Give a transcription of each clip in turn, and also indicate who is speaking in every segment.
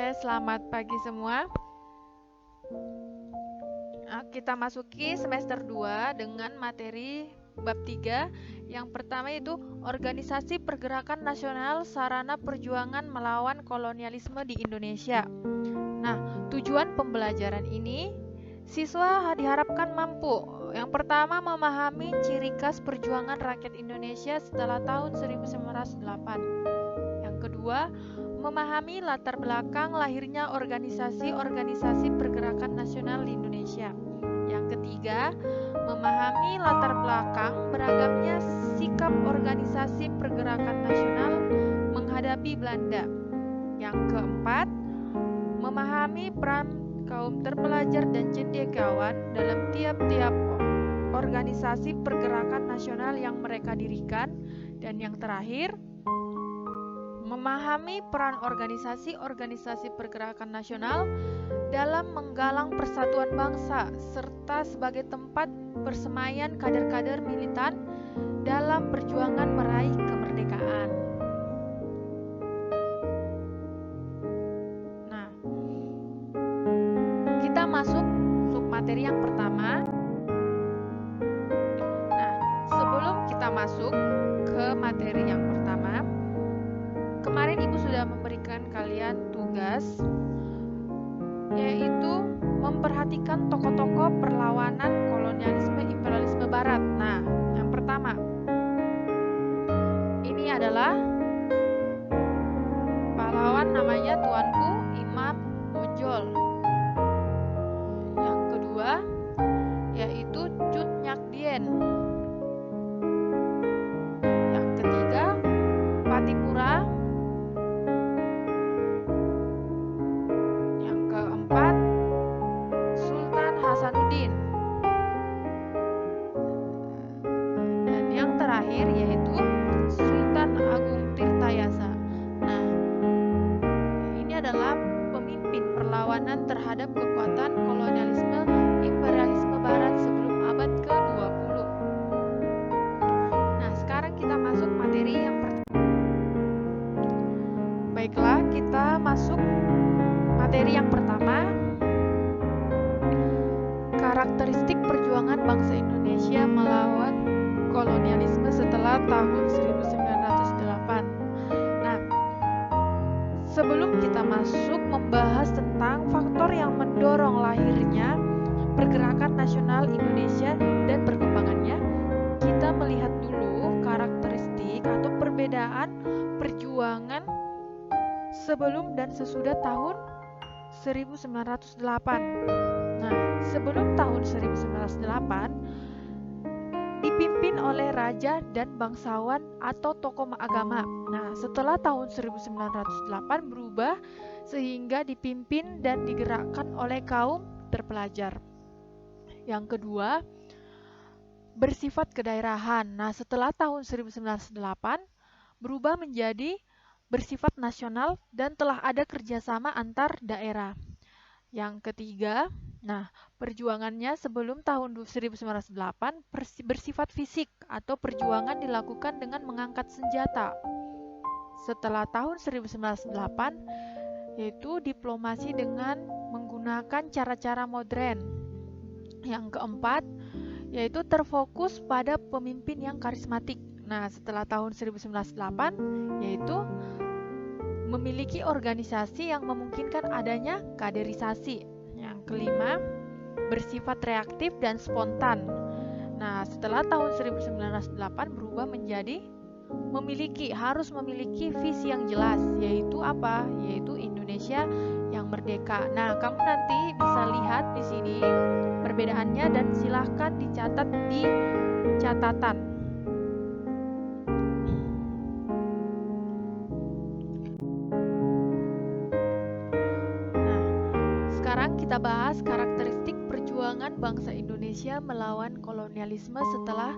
Speaker 1: Selamat pagi semua. Kita masuki semester 2 dengan materi bab 3. Yang pertama itu Organisasi Pergerakan Nasional Sarana Perjuangan Melawan Kolonialisme di Indonesia. Nah, tujuan pembelajaran ini siswa diharapkan mampu. Yang pertama, memahami ciri khas perjuangan rakyat Indonesia setelah tahun 1908. Yang kedua, memahami latar belakang lahirnya organisasi-organisasi pergerakan nasional di Indonesia. Yang ketiga, memahami latar belakang beragamnya sikap organisasi pergerakan nasional menghadapi Belanda. Yang keempat, memahami peran kaum terpelajar dan cendekiawan dalam tiap-tiap organisasi pergerakan nasional yang mereka dirikan. Dan yang terakhir, memahami peran organisasi-organisasi pergerakan nasional dalam menggalang persatuan bangsa serta sebagai tempat persemaian kader-kader militan dalam perjuangan meraih kemerdekaan. Nah, kita masuk submateri yang pertama. Nah, sebelum kita masuk ke materi yang pertama, kemarin Ibu sudah memberikan kalian tugas, yaitu memperhatikan tokoh-tokoh perlawanan kolonialisme imperialisme barat. Nah, yang pertama, ini adalah pahlawan namanya Tuanku Imam Bonjol. Yang kedua, yaitu Cut Nyak Dien. Yang ketiga, Patipura. Yang keempat, Sultan Hasanuddin. Dan yang terakhir yaitu Sultan Agung Tirtayasa. Nah, ini adalah pemimpin perlawanan terhadap kekuatan kolonialisme imperialisme barat sebelum abad ke-20. Nah, sekarang kita masuk materi yang pertama. Baiklah, kita masuk materi yang pertama. Karakteristik perjuangan bangsa Indonesia melawan kolonialisme setelah tahun 1908. Nah, sebelum kita masuk membahas tentang faktor yang mendorong lahirnya pergerakan nasional Indonesia dan perkembangannya, kita melihat dulu karakteristik atau perbedaan perjuangan sebelum dan sesudah tahun 1908. Nah, sebelum tahun 1908 dipimpin oleh raja dan bangsawan atau tokoh agama. Nah, setelah tahun 1908 berubah sehingga dipimpin dan digerakkan oleh kaum terpelajar. Yang kedua, bersifat kedaerahan. Nah, setelah tahun 1908 berubah menjadi bersifat nasional dan telah ada kerjasama antar daerah. Yang ketiga, nah, perjuangannya sebelum tahun 1908 bersifat fisik atau perjuangan dilakukan dengan mengangkat senjata. Setelah tahun 1908 yaitu diplomasi dengan menggunakan cara-cara modern. Yang keempat, yaitu terfokus pada pemimpin yang karismatik. Nah, setelah tahun 1908 yaitu memiliki organisasi yang memungkinkan adanya kaderisasi. Yang kelima, bersifat reaktif dan spontan. Nah, setelah tahun 1908 berubah menjadi harus memiliki visi yang jelas, yaitu apa? Yaitu Indonesia yang merdeka. Nah, kamu nanti bisa lihat di sini perbedaannya dan silahkan dicatat di catatan. Sekarang kita bahas karakteristik perjuangan bangsa Indonesia melawan kolonialisme setelah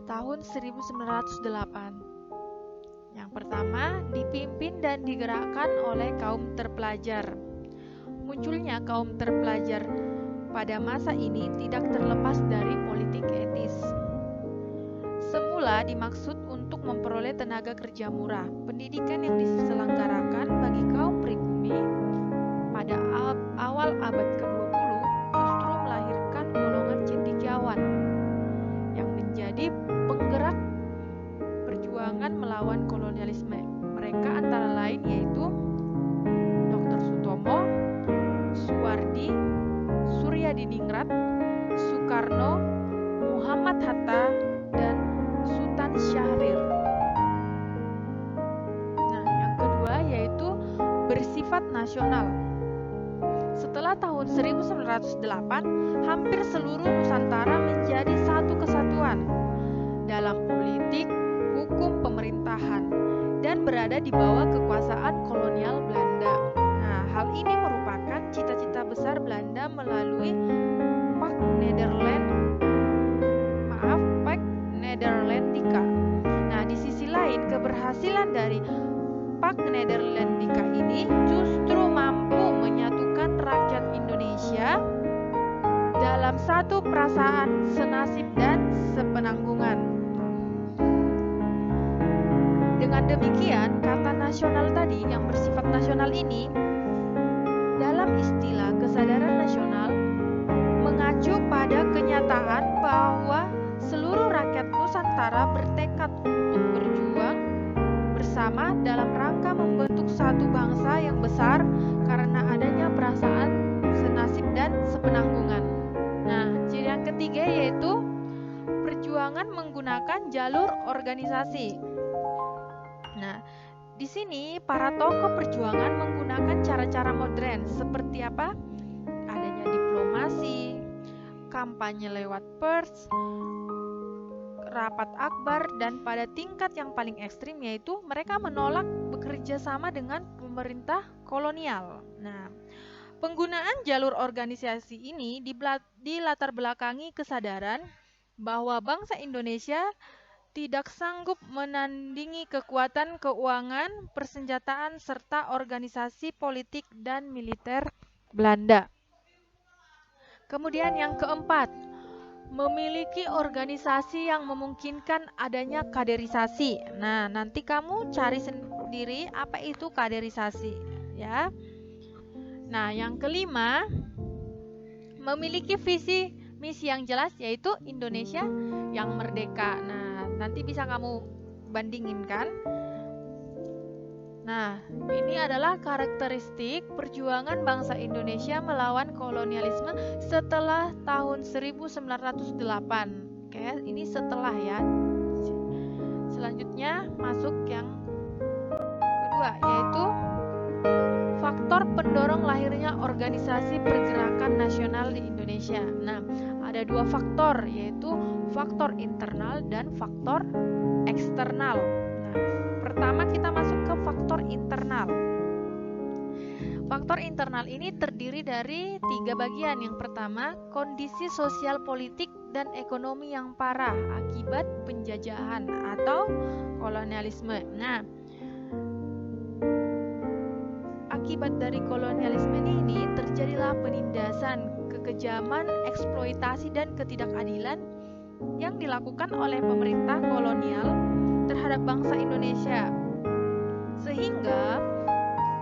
Speaker 1: tahun 1908. Yang pertama, dipimpin dan digerakkan oleh kaum terpelajar. Munculnya kaum terpelajar pada masa ini tidak terlepas dari politik etis. Semula dimaksud untuk memperoleh tenaga kerja murah. Pendidikan yang diselenggarakan bagi kaum pribumi ini pada awal abad ke-20 justru melahirkan golongan cendekiawan yang menjadi penggerak perjuangan melawan kolonialisme. Mereka antara lain yaitu Dr. Sutomo, Suwardi, Suryadiningrat, Soekarno, Muhammad Hatta, dan Sultan Syahrir. Nah, yang kedua yaitu bersifat nasional. Setelah tahun 1908, hampir seluruh Nusantara menjadi satu kesatuan dalam politik, hukum, pemerintahan, dan berada di bawah kekuasaan kolonial Belanda. Nah, hal ini merupakan cita-cita besar Belanda melalui Pact Nederlandika. Nah, di sisi lain, keberhasilan dari Pact Nederlandika ini justru mampu menyatukan rakyat Indonesia dalam satu perasaan senasib dan sepenanggungan. Dengan demikian, kata nasional tadi yang bersifat nasional ini dalam istilah kesadaran nasional mengacu pada kenyataan bahwa seluruh rakyat Nusantara bertekad untuk berjuang bersama dalam rangka membentuk satu bangsa yang besar karena adanya perasaan senasib dan sepenanggungan. Nah, ciri yang ketiga yaitu perjuangan menggunakan jalur organisasi. Nah, di sini para tokoh perjuangan menggunakan cara-cara modern seperti apa? Adanya diplomasi, kampanye lewat pers, rapat akbar, dan pada tingkat yang paling ekstrim yaitu mereka menolak bekerja sama dengan pemerintah kolonial. Nah, penggunaan jalur organisasi ini dilatar belakangi kesadaran bahwa bangsa Indonesia tidak sanggup menandingi kekuatan keuangan, persenjataan, serta organisasi politik dan militer Belanda. Kemudian yang keempat, memiliki organisasi yang memungkinkan adanya kaderisasi. Nah, nanti kamu cari sendiri apa itu kaderisasi, ya. Nah, yang kelima, memiliki visi misi yang jelas yaitu Indonesia yang merdeka. Nah, nanti bisa kamu bandingin kan. Nah, ini adalah karakteristik perjuangan bangsa Indonesia melawan kolonialisme setelah tahun 1908. Oke, ini setelah ya. Selanjutnya masuk yang kedua yaitu faktor pendorong lahirnya organisasi pergerakan nasional di Indonesia. Nah, ada dua faktor yaitu faktor internal dan faktor eksternal. Nah, pertama kita masuk ke faktor internal. Faktor internal ini terdiri dari 3 bagian. Yang pertama, kondisi sosial politik dan ekonomi yang parah akibat penjajahan atau kolonialisme. Nah, akibat dari kolonialisme ini terjadilah penindasan, kekejaman, eksploitasi, dan ketidakadilan yang dilakukan oleh pemerintah kolonial terhadap bangsa Indonesia. Sehingga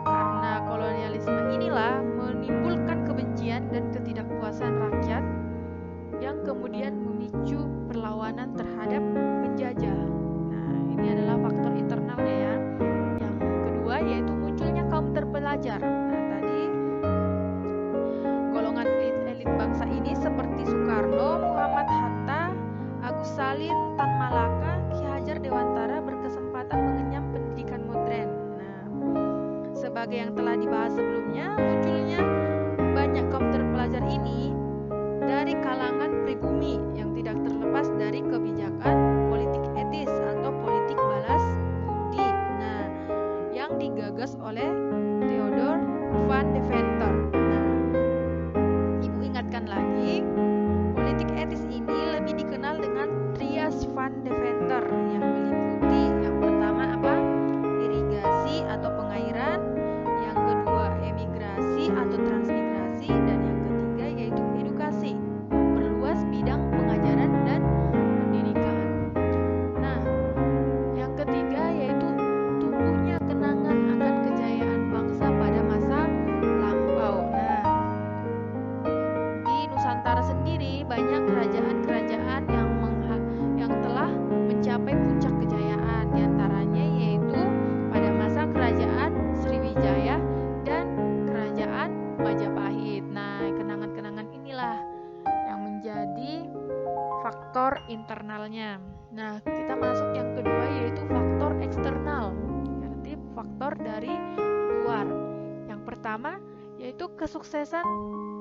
Speaker 1: karena kolonialisme inilah menimbulkan kebencian dan ketidakpuasan rakyat yang kemudian memicu perlawanan terhadap penjajah. Nah, ini adalah faktor internalnya ya. Yang kedua yaitu munculnya kaum terpelajar. Nah, tadi golongan elit bangsa ini seperti Soekarno, Muhammad Hatta, Agus Salim, Tan Malaka, Ki Hajar Dewantara berkesempatan mengenyam pendidikan modern. Nah, sebagai yang telah dibahas sebelumnya, munculnya banyak kaum terpelajar ini dari kalangan pribumi yang tidak terlepas dari kebijakan politik etis atau politik balas budi. Nah, yang digagas oleh Theodor van Deventer. Nah, Ibu ingatkan lagi, politik etis ini lebih dikenal dengan Trias van Deventer yang meliputi yang pertama apa? Irigasi atau pengairan, yang kedua emigrasi atau transmigrasi, dan yang ketiga yaitu edukasi, perluas bidang pengajaran dan pendidikan. Nah, yang ketiga yaitu tumbuhnya kenangan akan kejayaan bangsa pada masa faktor internalnya. Nah, kita masuk yang kedua yaitu faktor eksternal. Berarti faktor dari luar. Yang pertama yaitu kesuksesan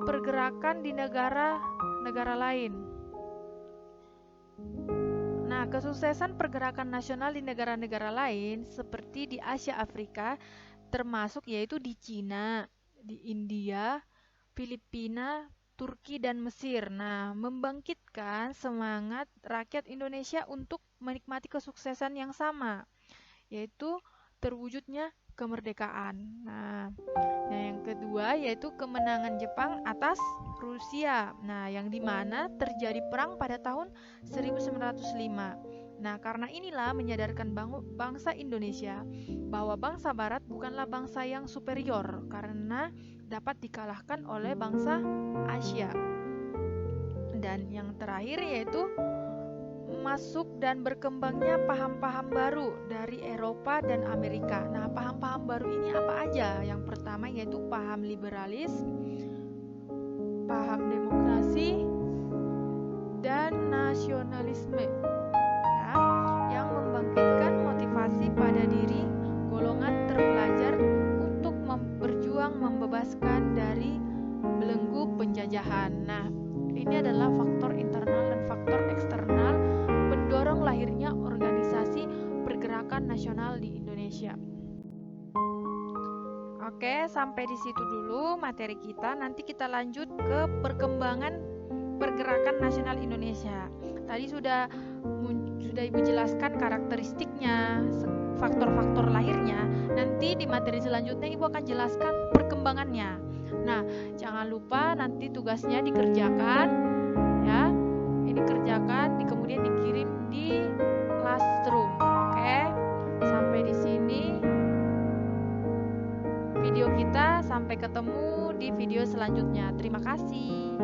Speaker 1: pergerakan di negara-negara lain. Nah, kesuksesan pergerakan nasional di negara-negara lain seperti di Asia Afrika termasuk yaitu di Cina, di India, Filipina, Turki, dan Mesir. Nah, membangkitkan semangat rakyat Indonesia untuk menikmati kesuksesan yang sama, yaitu terwujudnya kemerdekaan. Nah, yang kedua yaitu kemenangan Jepang atas Rusia. Nah, yang dimana terjadi perang pada tahun 1905. Nah, karena inilah menyadarkan bangsa Indonesia bahwa bangsa Barat bukanlah bangsa yang superior karena dapat dikalahkan oleh bangsa Asia. Dan yang terakhir yaitu masuk dan berkembangnya paham-paham baru dari Eropa dan Amerika. Nah, paham-paham baru ini apa aja? Yang pertama yaitu paham liberalis, paham demokrasi, dan nasionalisme. Ya, yang membangkitkan motivasi pada diri golongan terpelajar untuk berjuang membebaskan dari belenggu penjajahan. Nah, ini adalah faktor internal dan faktor eksternal mendorong lahirnya organisasi pergerakan nasional di Indonesia. Oke, sampai di situ dulu materi kita. Nanti kita lanjut ke perkembangan pergerakan nasional Indonesia. Tadi sudah Ibu jelaskan karakteristiknya, faktor-faktor lahirnya. Nanti di materi selanjutnya Ibu akan jelaskan perkembangannya. Nah, jangan lupa nanti tugasnya dikerjakan ya. Ini kerjakan, kemudian dikirim di classroom. Oke. Sampai di sini video kita, sampai ketemu di video selanjutnya. Terima kasih.